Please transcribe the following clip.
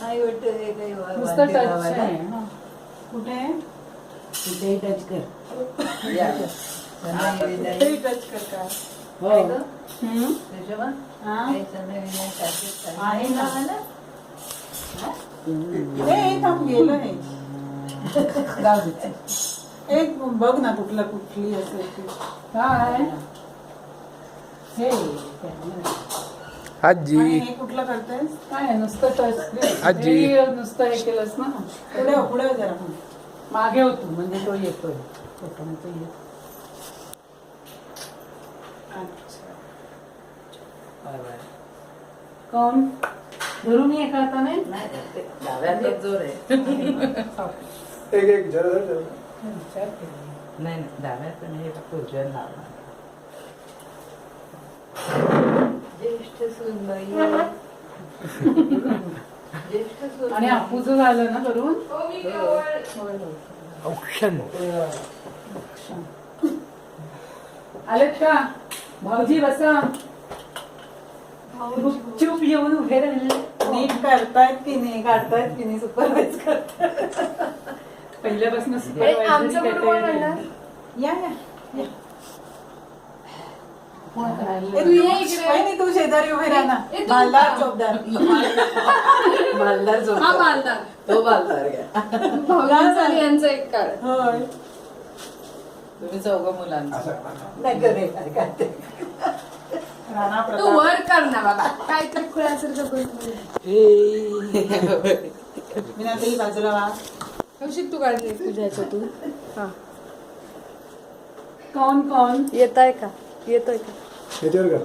नाही वाटत हे काही नुसतं वाद्य टच लावायला. आहे हा. कुठे कुठेही टच कर या. सनई विनई. ते टच कर काय हो काय गं? हम्म. सुषमा? हा? काही सनई विनई सारखेच काही आहे ना. लावायला? हा? हे थांब गेलं हे जाऊ दे. एक बघ ना कुठली असेल ती काय हे आजी आणि हे कुठलं करतेस काय नुसतं टच आजी. नुसतं हे केलंस ना पुढे जरा मागे होतो म्हणजे तो येतोय फोटोमध्ये येतो. अच्छा बाय बाय. कोण धरून ये का आता नाही नाही ते डाव्यातच जोर आहे. एक जरा विचार केला. नाही नाही डाव्यात हे फक्त उजव्याला लावणार. ज्येष्ठ सुनबाई. ज्येष्ठ सुनबाई. आणि अपूचं झालं ना करून औक्षण आलेत का भाऊजी बसा गुपचूप येऊन उभे राहिले नीट करतायत की नाही काढतायत की नाही सुपरवाइज करतायत पहिल्यापासून आमचं बरोबर म्हणणार या तू ये इकडे. नाही तू शेजारी उभे राहा ना ए, तू- मालदार चौकदार मालदार जो हा बालदार तो मालदार घ्या. भाऊजींचा यांचं एक काळ होय तुम्ही चौघ मुलांचं. नाही करे काय ते राणा तू प्रताप वर कर ना बाबा काहीतरी खुळ्यासारखं बोल. मीनाताई बाजूला वा कौशिक तू काढली तुझ्या ह्याच्यातून हा कोण येताय का येतोय का याच्यावर का